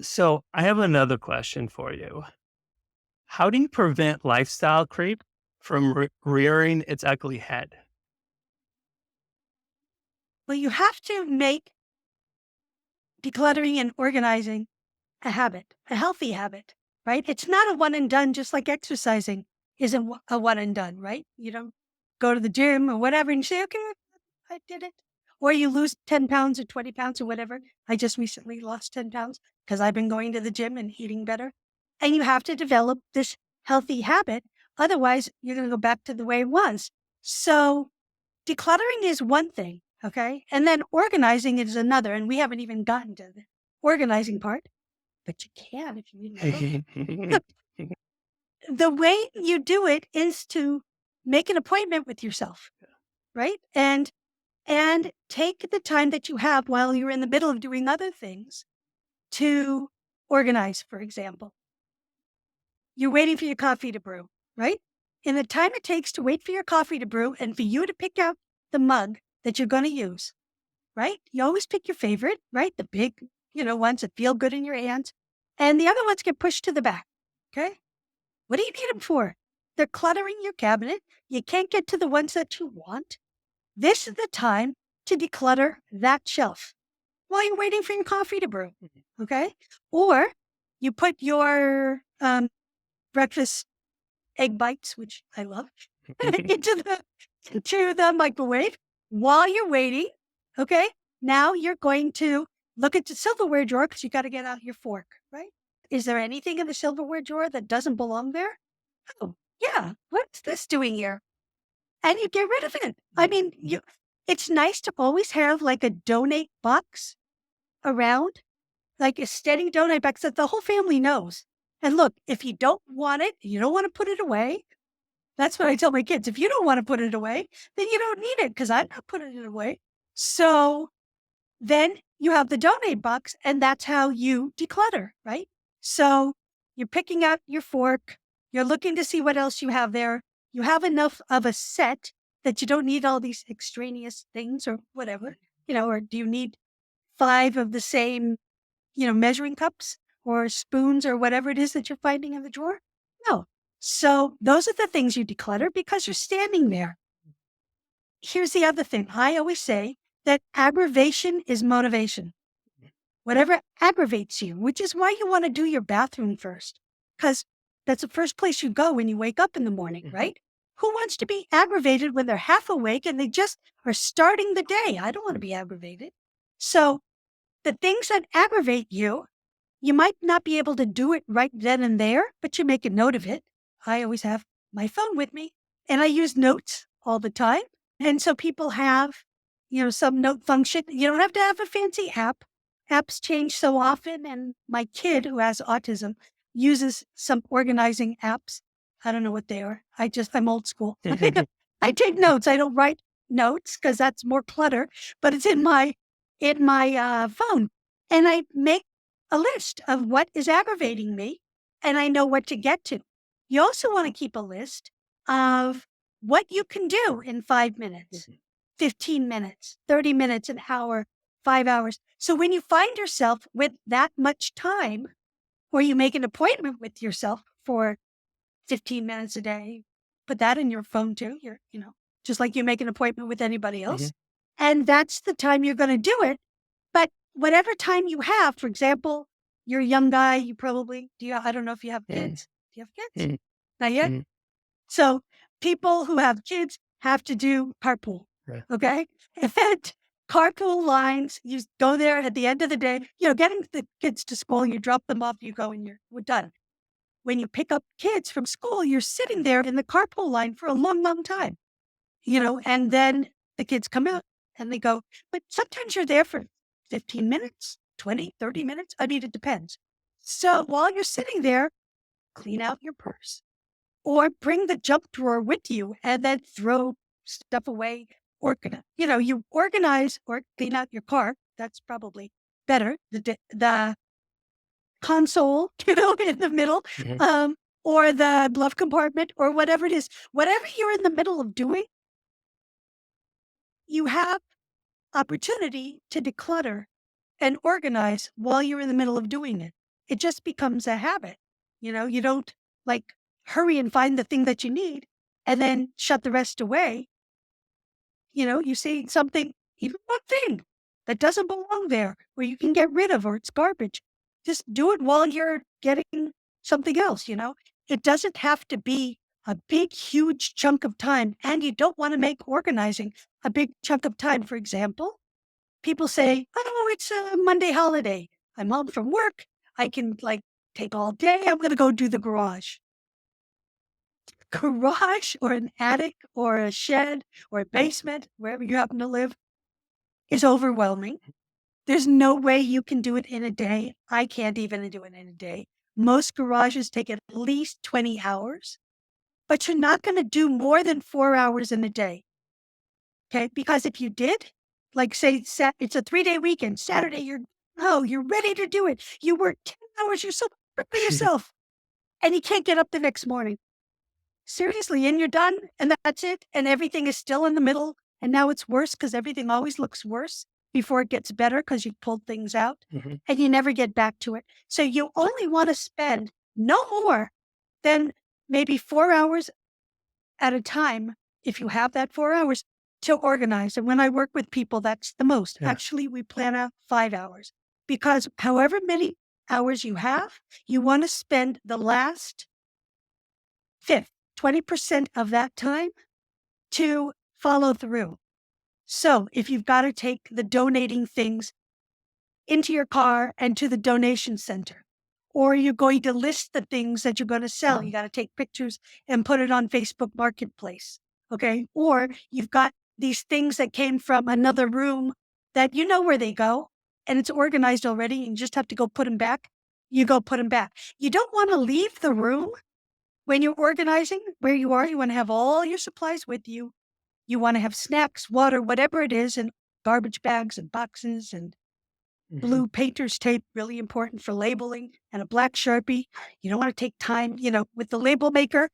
So I have another question for you. How do you prevent lifestyle creep from rearing its ugly head? Well, you have to make decluttering and organizing a habit, a healthy habit, right? It's not a one and done, just like exercising isn't a one and done, right? You don't go to the gym or whatever and say, okay, I did it. Or you lose 10 pounds or 20 pounds or whatever. I just recently lost 10 pounds because I've been going to the gym and eating better. And you have to develop this healthy habit. Otherwise, you're going to go back to the way it was. So decluttering is one thing, okay? And then organizing is another. And we haven't even gotten to the organizing part, but you can if you read my book. The way you do it is to make an appointment with yourself, right? And take the time that you have while you're in the middle of doing other things to organize, for example. You're waiting for your coffee to brew, right? In the time it takes to wait for your coffee to brew and for you to pick out the mug that you're going to use, right? You always pick your favorite, right? The big, ones that feel good in your hands. And the other ones get pushed to the back. Okay. What do you need them for? They're cluttering your cabinet. You can't get to the ones that you want. This is the time to declutter that shelf while you're waiting for your coffee to brew. Okay. Or you put your breakfast egg bites, which I love, into the microwave while you're waiting. Okay. Now you're going to look at the silverware drawer because you got to get out your fork, right? Is there anything in the silverware drawer that doesn't belong there? Oh, yeah. What's this doing here? And you get rid of it. I mean, it's nice to always have like a donate box around, like a steady donate box that the whole family knows. And look, if you don't want it, you don't want to put it away. That's what I tell my kids. If you don't want to put it away, then you don't need it because I'm not putting it away. So then you have the donate box, and that's how you declutter, right? So you're picking out your fork, you're looking to see what else you have there. You have enough of a set that you don't need all these extraneous things or whatever, or do you need five of the same, measuring cups or spoons or whatever it is that you're finding in the drawer? No. So those are the things you declutter because you're standing there. Here's the other thing. I always say that aggravation is motivation. Whatever aggravates you, which is why you want to do your bathroom first, because that's the first place you go when you wake up in the morning, right? Who wants to be aggravated when they're half awake and they just are starting the day? I don't want to be aggravated. So the things that aggravate you, you might not be able to do it right then and there, but you make a note of it. I always have my phone with me and I use notes all the time. And so people have, some note function. You don't have to have a fancy app. Apps change so often. And my kid who has autism uses some organizing apps. I don't know what they are. I'm old school. I take notes. I don't write notes because that's more clutter, but it's in my phone. And I make a list of what is aggravating me and I know what to get to. You also want to keep a list of what you can do in 5 minutes, 15 minutes, 30 minutes, an hour, 5 hours. So when you find yourself with that much time, or you make an appointment with yourself for 15 minutes a day, put that in your phone too. Just like you make an appointment with anybody else. And that's the time you're going to do it. But whatever time you have, for example, you're a young guy, I don't know if you have kids. Do you have kids? Not yet? So people who have kids have to do carpool. Right. Okay. And carpool lines, you go there at the end of the day, getting the kids to school, you drop them off, you go and we're done. When you pick up kids from school, you're sitting there in the carpool line for a long, long time, and then the kids come out and they go, but sometimes you're there for 15 minutes, 20, 30 minutes. I mean, it depends. So while you're sitting there, clean out your purse or bring the junk drawer with you and then throw stuff away. You organize or clean out your car. That's probably better. The console, in the middle, or the glove compartment or whatever it is, whatever you're in the middle of doing, you have opportunity to declutter and organize while you're in the middle of doing it. It just becomes a habit. You don't like hurry and find the thing that you need and then shut the rest away. You see something, even one thing that doesn't belong there where you can get rid of or it's garbage. Just do it while you're getting something else. It doesn't have to be a big, huge chunk of time. And you don't want to make organizing a big chunk of time. For example, people say, oh, it's a Monday holiday. I'm home from work. I can take all day. I'm going to go do the garage. Garage or an attic or a shed or a basement, wherever you happen to live, is overwhelming. There's no way you can do it in a day. I can't even do it in a day. Most garages take at least 20 hours, but you're not going to do more than 4 hours in a day. Okay. Because if you did, say, it's a 3-day weekend, Saturday, you're ready to do it. You work 10 hours, you're so proud of yourself, and you can't get up the next morning. Seriously, and you're done, and that's it, and everything is still in the middle, and now it's worse because everything always looks worse before it gets better because you pulled things out, and you never get back to it. So you only want to spend no more than maybe 4 hours at a time, if you have that 4 hours, to organize. And when I work with people, that's the most. Yeah. Actually, we plan out 5 hours because however many hours you have, you want to spend the last fifth, 20% of that time to follow through. So if you've got to take the donating things into your car and to the donation center, or you're going to list the things that you're going to sell, you got to take pictures and put it on Facebook Marketplace. Okay. Or you've got these things that came from another room that you know where they go and it's organized already. And you just have to go put them back. You go put them back. You don't want to leave the room when you're organizing where you are. You want to have all your supplies with you. You want to have snacks, water, whatever it is, and garbage bags and boxes and blue painter's tape, really important for labeling, and a black Sharpie. You don't want to take time, with the label maker.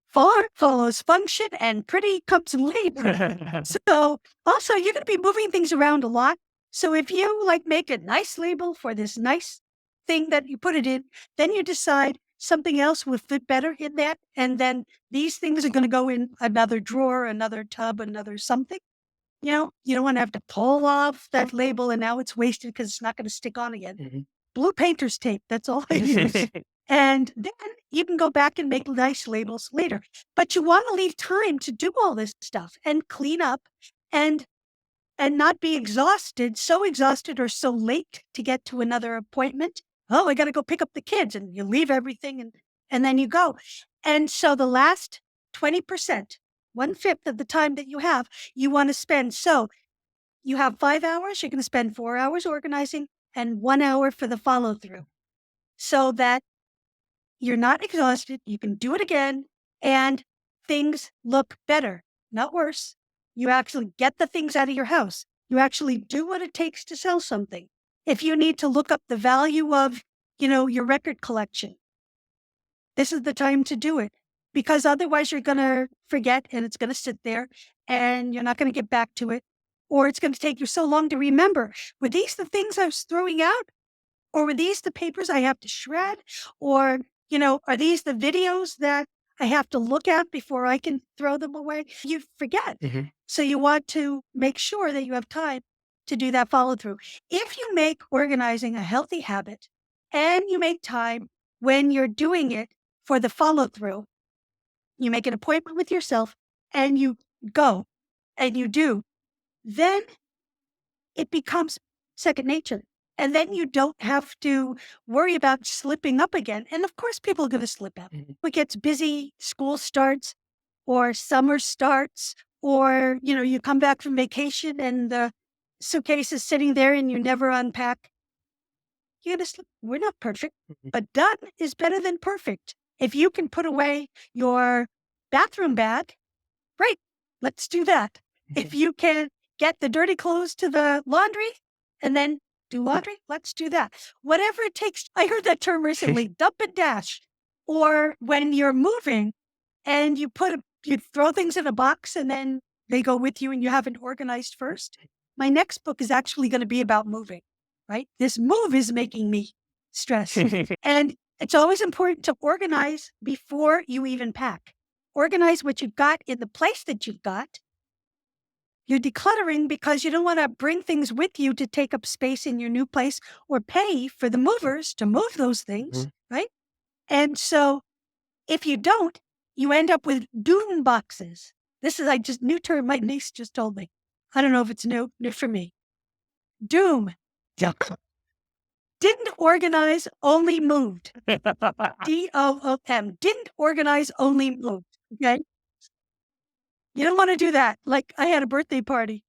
Form follows function and pretty comes later. So also you're going to be moving things around a lot. So if you make a nice label for this nice thing that you put it in, then you decide something else will fit better in that. And then these things are going to go in another drawer, another tub, another something. You don't want to have to pull off that label and now it's wasted because it's not going to stick on again. Blue painter's tape, that's all I use. And then you can go back and make nice labels later. But you want to leave time to do all this stuff and clean up and not be so exhausted or so late to get to another appointment. Oh, I got to go pick up the kids, and you leave everything and then you go. And so the last 20%, 1/5 of the time that you have, you want to spend. So you have 5 hours, you're going to spend 4 hours organizing and 1 hour for the follow through so that you're not exhausted. You can do it again and things look better, not worse. You actually get the things out of your house. You actually do what it takes to sell something. If you need to look up the value of, your record collection, this is the time to do it because otherwise you're going to forget and it's going to sit there and you're not going to get back to it. Or it's going to take you so long to remember, were these the things I was throwing out? Or were these the papers I have to shred? Or, are these the videos that I have to look at before I can throw them away? You forget. So you want to make sure that you have time to do that follow through. If you make organizing a healthy habit and you make time when you're doing it for the follow through, you make an appointment with yourself and you go and you do, then it becomes second nature. And then you don't have to worry about slipping up again. And of course, people are going to slip up. It gets busy, school starts, or summer starts, or, you come back from vacation and the suitcase is sitting there and you never unpack. You're going to slip. We're not perfect, but done is better than perfect. If you can put away your bathroom bag, great, let's do that. If you can get the dirty clothes to the laundry and then do laundry, let's do that. Whatever it takes. I heard that term recently, dump and dash. Or when you're moving and you throw things in a box and then they go with you and you haven't organized first. My next book is actually going to be about moving, right? This move is making me stress. And it's always important to organize before you even pack. Organize what you've got in the place that you've got. You're decluttering because you don't want to bring things with you to take up space in your new place or pay for the movers to move those things, right? And so if you don't, you end up with doom boxes. This is new term my niece just told me. I don't know if it's new for me. Doom. Didn't organize, only moved. DOOM. Didn't organize, only moved. Okay. You don't want to do that. Like I had a birthday party.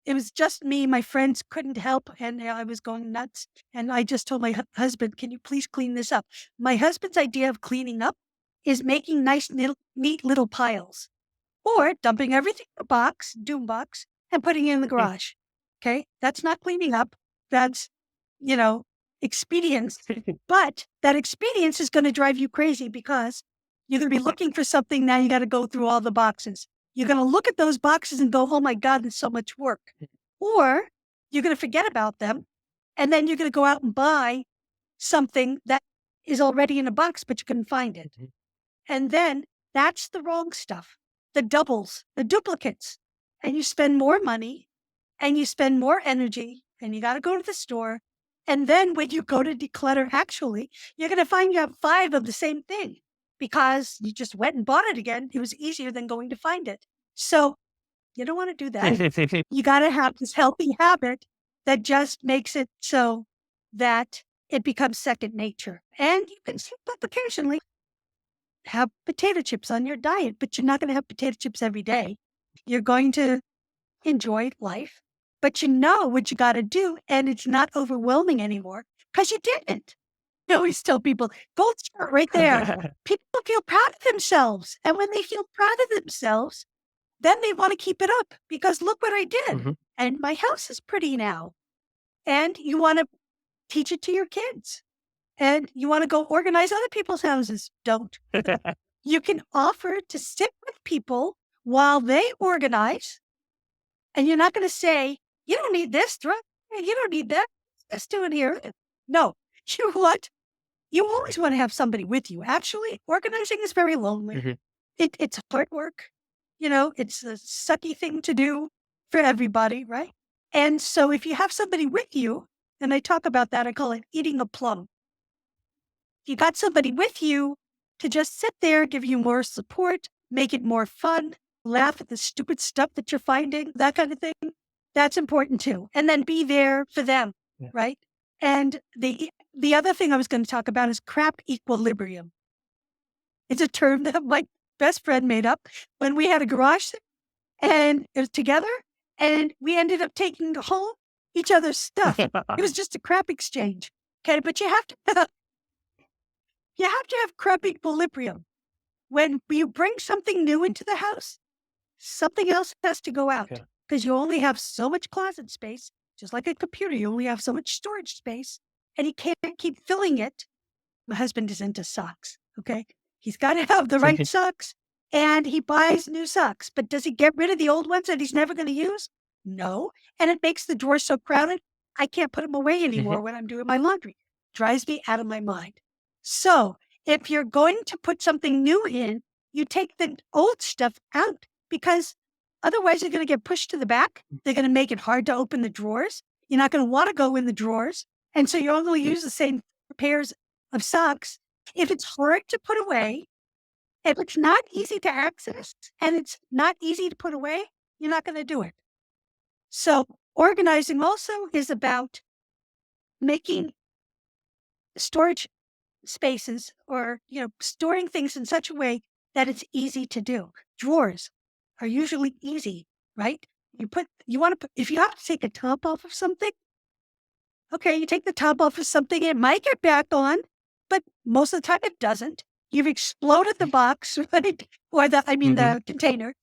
It was just me. My friends couldn't help. And I was going nuts. And I just told my husband, can you please clean this up? My husband's idea of cleaning up is making nice, neat little piles or dumping everything in a box, doom box, and putting it in the garage. Okay. That's not cleaning up. That's, expedience. But that expedience is going to drive you crazy because you're going to be looking for something. Now you got to go through all the boxes. You're going to look at those boxes and go, oh my God, there's so much work. Or you're going to forget about them. And then you're going to go out and buy something that is already in a box, but you couldn't find it. And then that's the wrong stuff, the doubles, the duplicates. And you spend more money and you spend more energy and you got to go to the store. And then when you go to declutter, actually, you're going to find you have 5 of the same thing because you just went and bought it again. It was easier than going to find it. So you don't want to do that. You got to have this healthy habit that just makes it so that it becomes second nature. And you can slip up occasionally, have potato chips on your diet, but you're not going to have potato chips every day. You're going to enjoy life, but you know what you got to do, and it's not overwhelming anymore because you didn't. I always tell people, gold star right there. People feel proud of themselves. And when they feel proud of themselves, then they want to keep it up because look what I did. And my house is pretty now. And you want to teach it to your kids. And you want to go organize other people's houses. Don't. You can offer to sit with people while they organize. And you're not going to say, you don't need this, you don't need that. Let's do it here. No, you always want to have somebody with you. Actually, organizing is very lonely. It's hard work. It's a sucky thing to do for everybody, right? And so if you have somebody with you, and I talk about that, I call it eating a plum. If you got somebody with you to just sit there, give you more support, make it more fun, laugh at the stupid stuff that you're finding, that kind of thing, that's important too. And then be there for them, right? And the other thing I was going to talk about is crap equilibrium. It's a term that my best friend made up when we had a garage and it was together and we ended up taking home each other's stuff. It was just a crap exchange. Okay. But you have to have crap equilibrium. When you bring something new into the house, something else has to go out because you only have so much closet space. Just like a computer, you only have so much storage space and you can't keep filling it. My husband is into socks. Okay. He's got to have the right socks and he buys new socks. But does he get rid of the old ones that he's never going to use? No. And it makes the drawers so crowded, I can't put them away anymore when I'm doing my laundry. Drives me out of my mind. So if you're going to put something new in, you take the old stuff out because otherwise you're going to get pushed to the back. They're going to make it hard to open the drawers. You're not going to want to go in the drawers. And so you only use the same pairs of socks. If it's hard to put away, if it's not easy to access, and it's not easy to put away, you're not going to do it. So organizing also is about making storage spaces or, storing things in such a way that it's easy to do. Drawers are usually easy, right? If you have to take a top off of something, okay, you take the top off of something, it might get back on, but most of the time it doesn't. You've exploded the box, right? Or the container.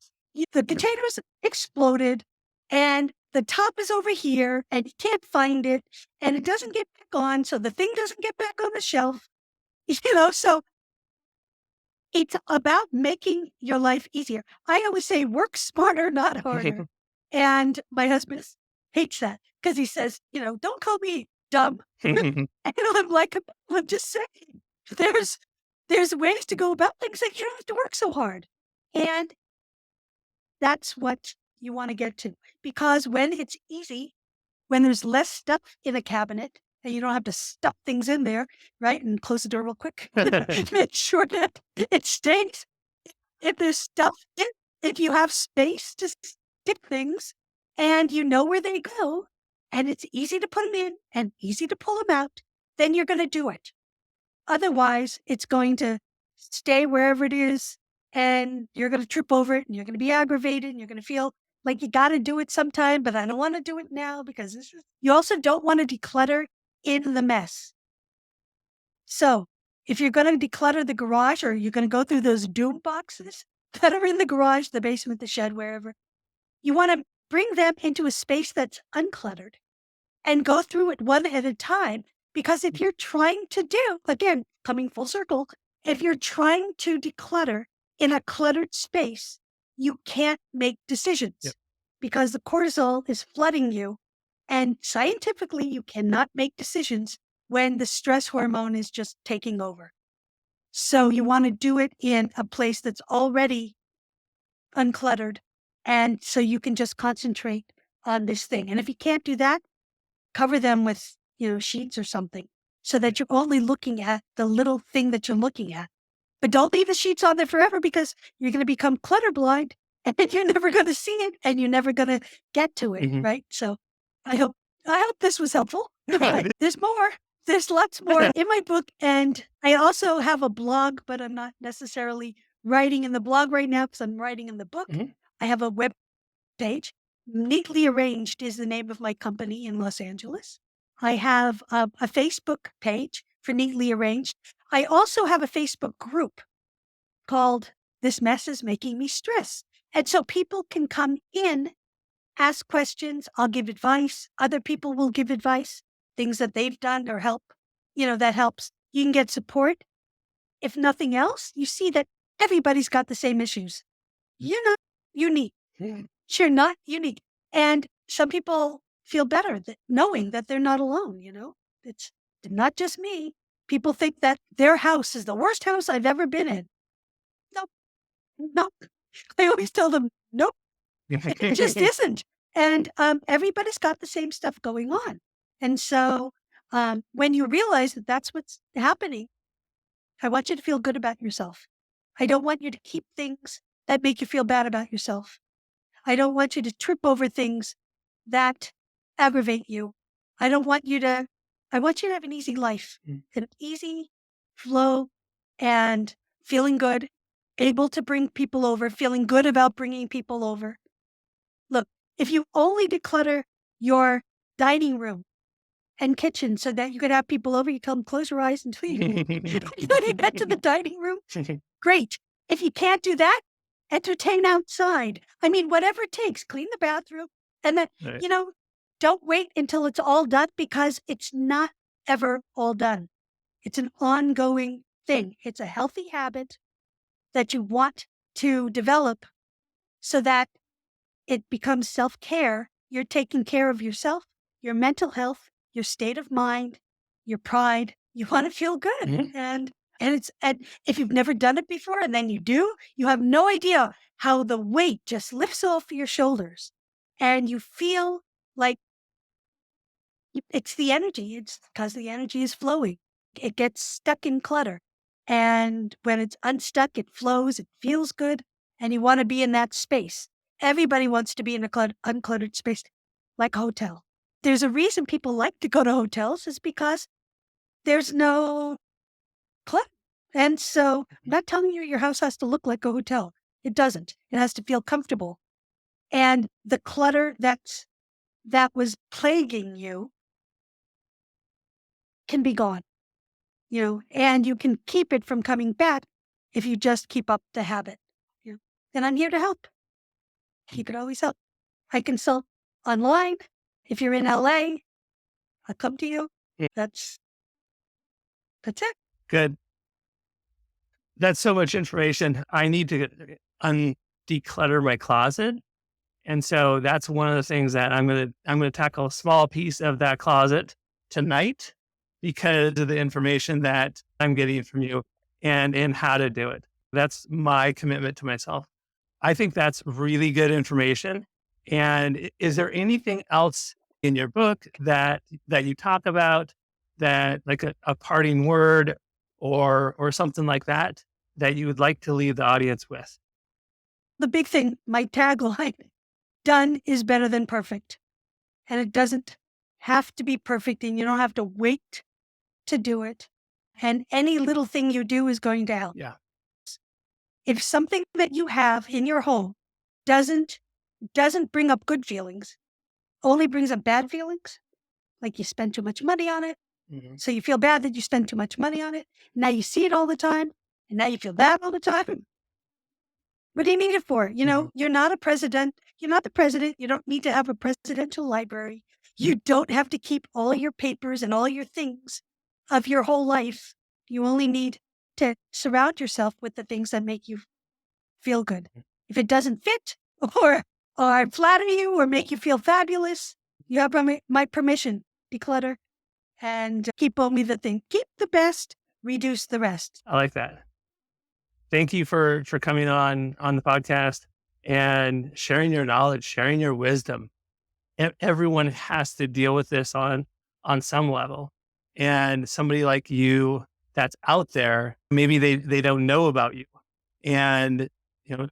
The container's exploded and the top is over here and you can't find it and it doesn't get back on. So the thing doesn't get back on the shelf, so it's about making your life easier. I always say work smarter, not harder. And my husband hates that because he says, don't call me dumb. And I'm like, I'm just saying, there's ways to go about things that you don't have to work so hard. And that's what you want to get to. Because when it's easy, when there's less stuff in a cabinet and you don't have to stuff things in there, right? And close the door real quick. Make sure that it stays. If there's stuff in, if you have space to stick things and you know where they go and it's easy to put them in and easy to pull them out, then you're going to do it. Otherwise, it's going to stay wherever it is and you're going to trip over it and you're going to be aggravated and you're going to feel like you got to do it sometime, but I don't want to do it now because you also don't want to declutter in the mess. So if you're going to declutter the garage or you're going to go through those doom boxes that are in the garage, the basement, the shed, wherever, you want to bring them into a space that's uncluttered and go through it one at a time. Because if you're trying to do, again, coming full circle, if you're trying to declutter in a cluttered space, you can't make decisions because the cortisol is flooding you. And scientifically, you cannot make decisions when the stress hormone is just taking over. So you want to do it in a place that's already uncluttered. And so you can just concentrate on this thing. And if you can't do that, cover them with, sheets or something so that you're only looking at the little thing that you're looking at. But don't leave the sheets on there forever because you're going to become clutter blind and you're never going to see it and you're never going to get to it. Right. So I hope this was helpful. There's more. There's lots more in my book. And I also have a blog, but I'm not necessarily writing in the blog right now because I'm writing in the book. I have a web page. Neatly Arranged is the name of my company in Los Angeles. I have a Facebook page for Neatly Arranged. I also have a Facebook group called This Mess is Making Me Stress. And so people can come in, ask questions. I'll give advice. Other people will give advice, things that they've done or help, that helps. You can get support. If nothing else, you see that everybody's got the same issues. You're not unique. You're not unique. And some people feel better knowing that they're not alone, It's not just me. People think that their house is the worst house I've ever been in. No. I always tell them, nope, it just isn't. And everybody's got the same stuff going on. And so when you realize that that's what's happening, I want you to feel good about yourself. I don't want you to keep things that make you feel bad about yourself. I don't want you to trip over things that aggravate you. I want you to have an easy life, an easy flow and feeling good, able to bring people over, feeling good about bringing people over. Look, if you only declutter your dining room and kitchen so that you could have people over, you tell them, close your eyes until you get to the dining room. Great. If you can't do that, entertain outside. I mean, whatever it takes, clean the bathroom. And then, don't wait until it's all done because it's not ever all done. It's an ongoing thing. It's a healthy habit that you want to develop so that it becomes self-care. You're taking care of yourself, your mental health, your state of mind, your pride. You want to feel good. And if you've never done it before and then you do, you have no idea how the weight just lifts off your shoulders and you feel like it's the energy. It's because the energy is flowing. It gets stuck in clutter. And when it's unstuck, it flows, it feels good, and you want to be in that space. Everybody wants to be in a uncluttered space, like a hotel. There's a reason people like to go to hotels is because there's no clutter. And so I'm not telling you your house has to look like a hotel. It doesn't. It has to feel comfortable. And the clutter that was plaguing you can be gone, and you can keep it from coming back if you just keep up the habit. And I'm here to help. You could always help. I consult online. If you're in LA, I'll come to you. That's it. Good. That's so much information. I need to declutter my closet. And so that's one of the things that I'm going to tackle a small piece of that closet tonight because of the information that I'm getting from you and how to do it. That's my commitment to myself. I think that's really good information. And is there anything else in your book that you talk about, that like a parting word or something like that you would like to leave the audience with? The big thing, my tagline, done is better than perfect. And it doesn't have to be perfect, and you don't have to wait to do it. And any little thing you do is going to help. Yeah. If something that you have in your home doesn't bring up good feelings, only brings up bad feelings, like you spend too much money on it, Mhm. so you feel bad that you spend too much money on it. Now you see it all the time, and now you feel bad all the time. What do you need it for? Mhm. You're not a president. You're not the president. You don't need to have a presidential library. You don't have to keep all your papers and all your things of your whole life. You only need to surround yourself with the things that make you feel good. If it doesn't fit or flatter you or make you feel fabulous, you have my permission. Declutter and keep only the thing. Keep the best, reduce the rest. I like that. Thank you for coming on the podcast and sharing your knowledge, sharing your wisdom. Everyone has to deal with this on some level. And somebody like you that's out there, maybe they don't know about you. And you know,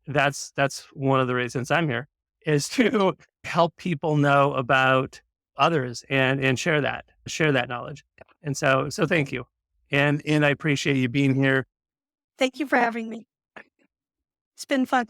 that's one of the reasons I'm here, is to help people know about others and share that knowledge. And so thank you. And I appreciate you being here. Thank you for having me. It's been fun.